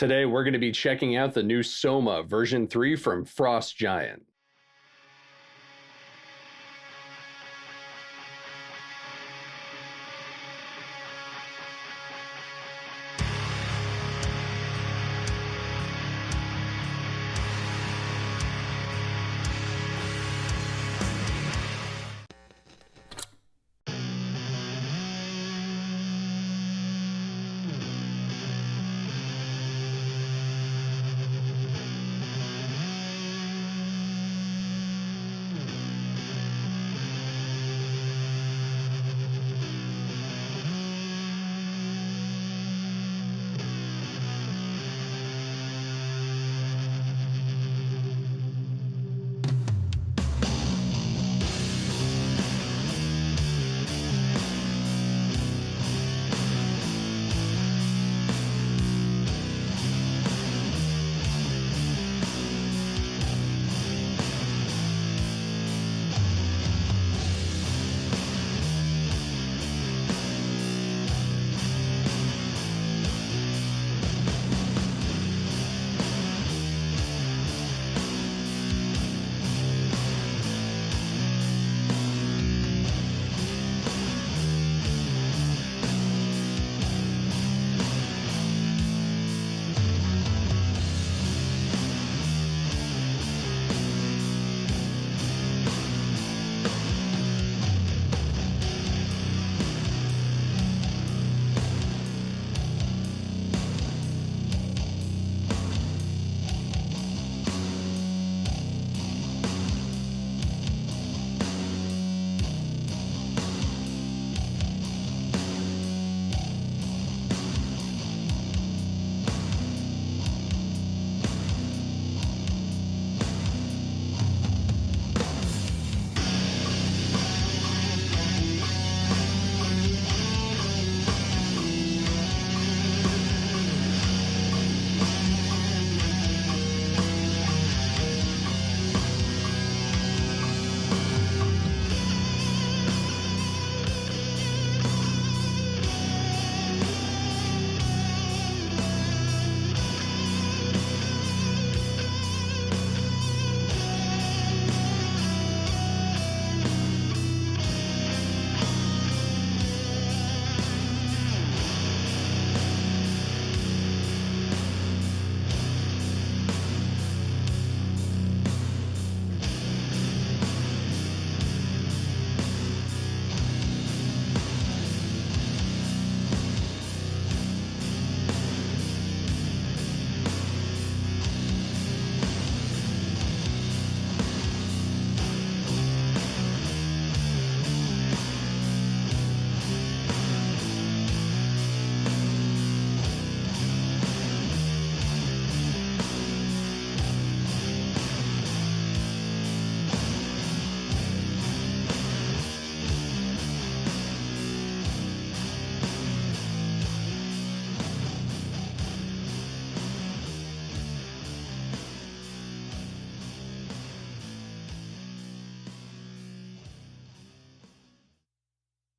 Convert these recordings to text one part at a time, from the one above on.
Today we're going to be checking out the new Soma version 3 from Frost Giant.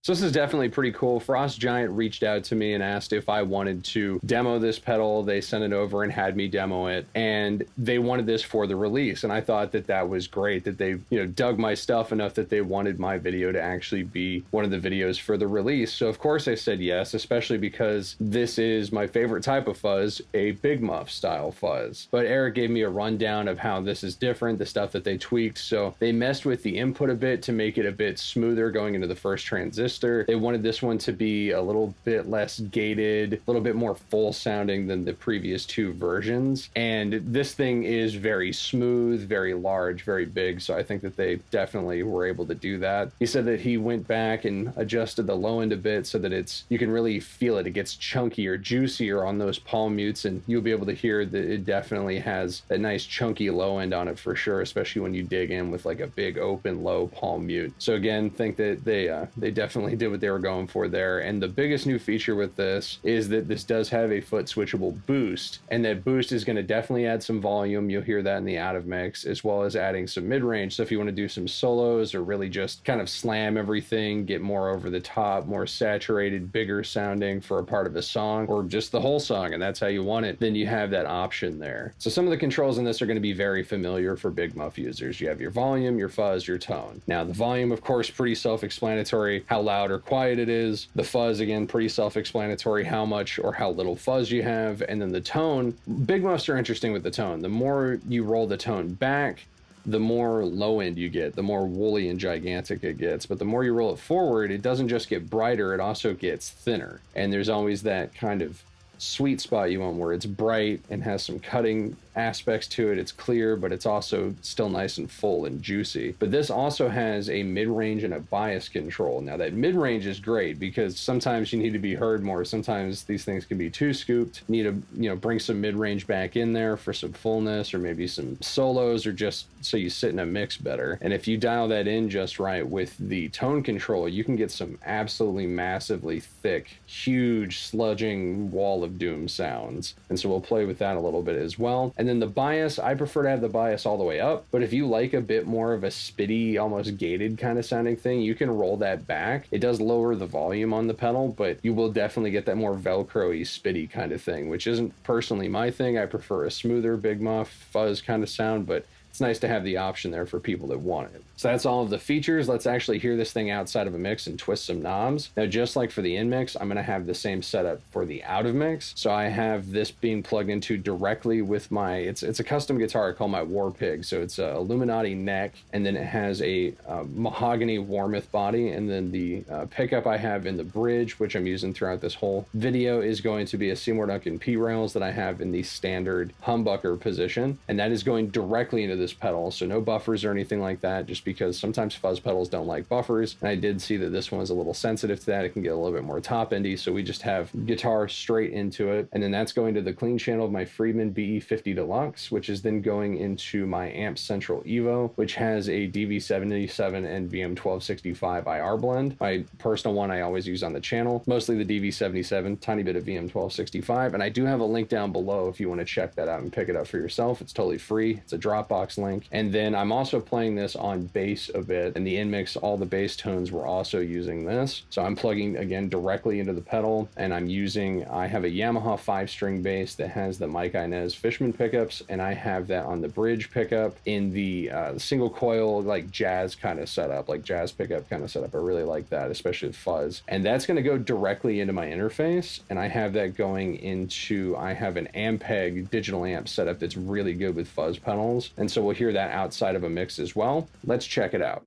So this is definitely pretty cool. Frost Giant reached out to me and asked if I wanted to demo this pedal. They sent it over and had me demo it, and they wanted this for the release. And I thought that that was great, that they, dug my stuff enough that they wanted my video to actually be one of the videos for the release. So of course I said yes, especially because this is my favorite type of fuzz, a big muff style fuzz. But Eric gave me a rundown of how this is different, the stuff that they tweaked. So they messed with the input a bit to make it a bit smoother going into the first transistor. They wanted this one to be a little bit less gated, a little bit more full sounding than the previous two versions. And this thing is very smooth, very large, very big. So I think that they definitely were able to do that. He said that he went back and adjusted the low end a bit so that you can really feel it. It gets chunkier, juicier on those palm mutes, and you'll be able to hear that it definitely has a nice chunky low end on it for sure, especially when you dig in with like a big open low palm mute. So again, think that they definitely definitely did what they were going for there. And the biggest new feature with this is that this does have a foot switchable boost, and that boost is going to definitely add some volume. You'll hear that in the out of mix, as well as adding some mid-range. So if you want to do some solos or really just kind of slam everything, get more over the top, more saturated, bigger sounding for a part of a song, or just the whole song, and that's how you want it, then you have that option there. So some of the controls in this are going to be very familiar for Big Muff users. You have your volume, your fuzz, your tone. Now the volume, of course, pretty self-explanatory, how loud or quiet it is. The fuzz, again, pretty self-explanatory, how much or how little fuzz you have. And then the tone, Big Muffs are interesting with the tone. The more you roll the tone back, the more low end you get, the more woolly and gigantic it gets. But the more you roll it forward, it doesn't just get brighter, it also gets thinner. And there's always that kind of sweet spot you want where it's bright and has some cutting aspects to it. It's clear, but it's also still nice and full and juicy. But this also has a mid-range and a bias control. Now that mid-range is great because sometimes you need to be heard more. Sometimes these things can be too scooped. You need to, bring some mid-range back in there for some fullness or maybe some solos or just so you sit in a mix better. And if you dial that in just right with the tone control, you can get some absolutely massively thick, huge sludging wall of doom sounds. And so we'll play with that a little bit as well. And then the bias, I prefer to have the bias all the way up, but if you like a bit more of a spitty, almost gated kind of sounding thing, you can roll that back. It does lower the volume on the pedal, but you will definitely get that more Velcro-y, spitty kind of thing, which isn't personally my thing. I prefer a smoother Big Muff fuzz kind of sound, but it's nice to have the option there for people that want it. So that's all of the features. Let's actually hear this thing outside of a mix and twist some knobs. Now, just like for the in mix, I'm going to have the same setup for the out of mix. So I have this being plugged into directly with my, it's a custom guitar I call my War Pig. So it's a Illuminati neck, and then it has a mahogany Warmoth body. And then the pickup I have in the bridge, which I'm using throughout this whole video, is going to be a Seymour Duncan P rails that I have in the standard humbucker position. And that is going directly into this pedal. So no buffers or anything like that, just because sometimes fuzz pedals don't like buffers, and I did see that this one is a little sensitive to that. It can get a little bit more top endy, so we just have guitar straight into it, and then that's going to the clean channel of my Friedman BE50 Deluxe, which is then going into my Amp Central Evo, which has a DV77 and VM1265 IR blend. My personal one I always use on the channel, mostly the DV77, tiny bit of VM1265, and I do have a link down below if you want to check that out and pick it up for yourself. It's totally free. It's a Dropbox link. And then I'm also playing this on bass a bit, and the in mix, all the bass tones were also using this. So I'm plugging again directly into the pedal, and I have a Yamaha 5-string bass that has the Mike Inez Fishman pickups, and I have that on the bridge pickup in the single coil, like jazz kind of setup, like jazz pickup kind of setup. I really like that, especially with fuzz. And that's going to go directly into my interface, and I have that going into, I have an Ampeg digital amp setup that's really good with fuzz pedals, and so we'll hear that outside of a mix as well. Let's check it out.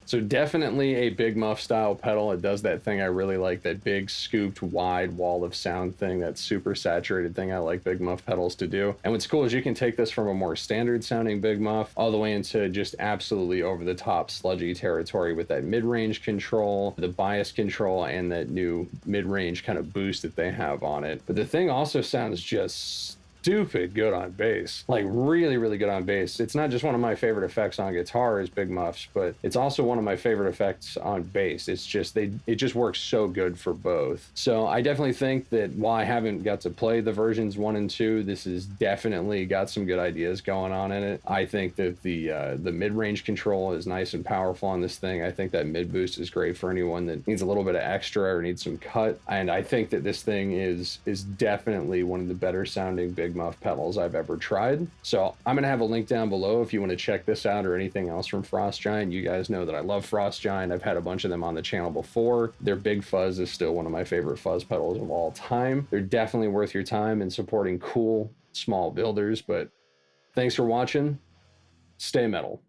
So definitely a Big Muff style pedal. It does that thing I really like, that big scooped wide wall of sound thing, that super saturated thing I like Big Muff pedals to do. And what's cool is you can take this from a more standard sounding Big Muff all the way into just absolutely over the top sludgy territory with that mid-range control, the bias control, and that new mid-range kind of boost that they have on it. But the thing also sounds just stupid good on bass, like really, really good on bass. It's not just one of my favorite effects on guitar is Big Muffs, but it's also one of my favorite effects on bass. It's just it just works so good for both. So I definitely think that while I haven't got to play the versions 1 and 2, this is definitely got some good ideas going on in it. I think that the mid-range control is nice and powerful on this thing. I think that mid boost is great for anyone that needs a little bit of extra or needs some cut. And I think that this thing is definitely one of the better sounding Big Muff pedals I've ever tried. So I'm gonna have a link down below if you want to check this out or anything else from Frost Giant. You guys know that I love Frost Giant. I've had a bunch of them on the channel before. Their Big Fuzz is still one of my favorite fuzz pedals of all time. They're definitely worth your time in supporting cool small builders. But thanks for watching. Stay metal.